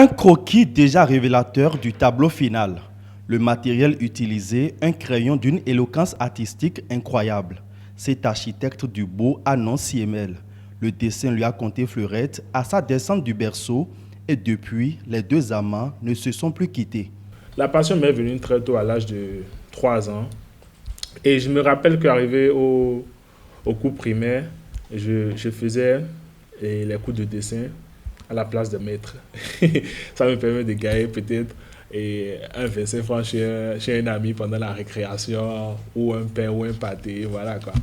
Un croquis déjà révélateur du tableau final. Le matériel utilisé, un crayon d'une éloquence artistique incroyable. Cet architecte du beau annonce CML. Le dessin lui a compté fleurette à sa descente du berceau et depuis, les deux amants ne se sont plus quittés. La passion m'est venue très tôt à l'âge de 3 ans. Et je me rappelle qu'arrivé au cours primaire, je faisais les cours de dessin à la place de maître. Ça me permet de gagner peut-être un 25 francs chez un ami pendant la récréation, ou un pain ou un pâté, voilà quoi.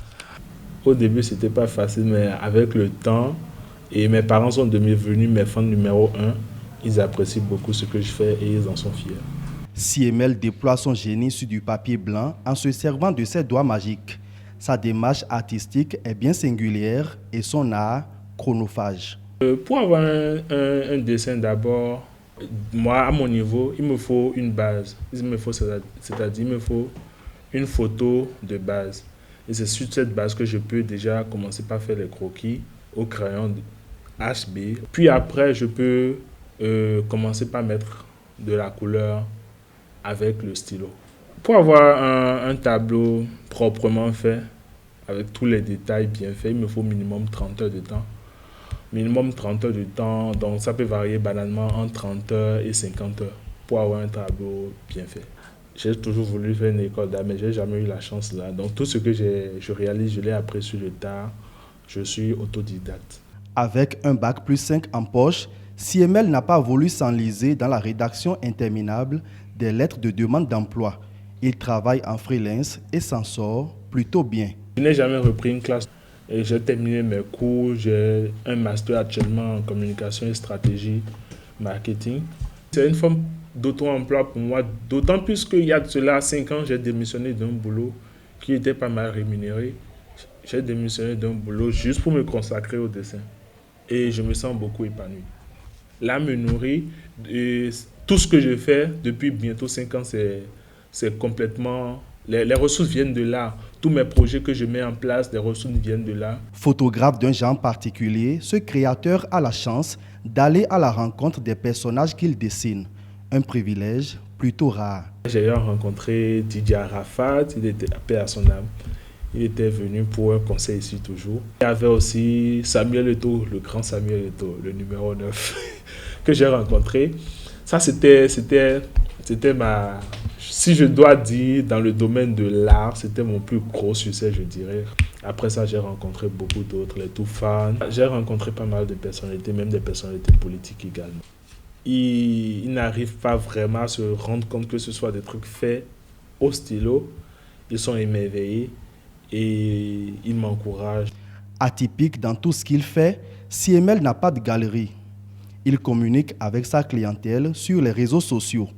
Au début, c'était pas facile, mais avec le temps, et mes parents sont devenus mes fans numéro un. Ils apprécient beaucoup ce que je fais et ils en sont fiers. CML déploie son génie sur du papier blanc en se servant de ses doigts magiques. Sa démarche artistique est bien singulière et son art chronophage. Pour avoir un dessin d'abord, moi à mon niveau, il me faut une base. C'est-à-dire il me faut une photo de base. Et c'est sur cette base que je peux déjà commencer par faire les croquis au crayon HB. Puis après, je peux commencer par mettre de la couleur avec le stylo. Pour avoir un tableau proprement fait, avec tous les détails bien faits, il me faut minimum 30 heures de temps. Minimum 30 heures de temps, donc ça peut varier banalement entre 30 heures et 50 heures pour avoir un tableau bien fait. J'ai toujours voulu faire une école d'art, mais je n'ai jamais eu la chance là. Donc tout ce que je réalise, je l'ai appris sur le tard. Je suis autodidacte. Avec un bac plus 5 en poche, CML n'a pas voulu s'enliser dans la rédaction interminable des lettres de demande d'emploi. Il travaille en freelance et s'en sort plutôt bien. Je n'ai jamais repris une classe. Et j'ai terminé mes cours. J'ai un master actuellement en communication et stratégie marketing. C'est une forme d'auto-emploi pour moi, d'autant plus qu'il y a de cela 5 ans, j'ai démissionné d'un boulot qui était pas mal rémunéré. J'ai démissionné d'un boulot juste pour me consacrer au dessin. Et je me sens beaucoup épanoui. Là me nourrit. Et tout ce que je fais depuis bientôt 5 ans, c'est complètement... Les ressources viennent de là. Tous mes projets que je mets en place, les ressources viennent de là. Photographe d'un genre particulier, ce créateur a la chance d'aller à la rencontre des personnages qu'il dessine. Un privilège plutôt rare. J'ai rencontré Didier Arafat, il était paix à son âme. Il était venu pour un conseil ici toujours. Il y avait aussi Samuel Eto'o, le grand Samuel Eto'o, le numéro 9, que j'ai rencontré. Ça, c'était ma... Si je dois dire, dans le domaine de l'art, c'était mon plus gros succès, je dirais. Après ça, j'ai rencontré beaucoup d'autres, les tout fans. J'ai rencontré pas mal de personnalités, même des personnalités politiques également. Ils n'arrivent pas vraiment à se rendre compte que ce soit des trucs faits au stylo. Ils sont émerveillés et ils m'encouragent. Atypique dans tout ce qu'il fait, CML n'a pas de galerie. Il communique avec sa clientèle sur les réseaux sociaux.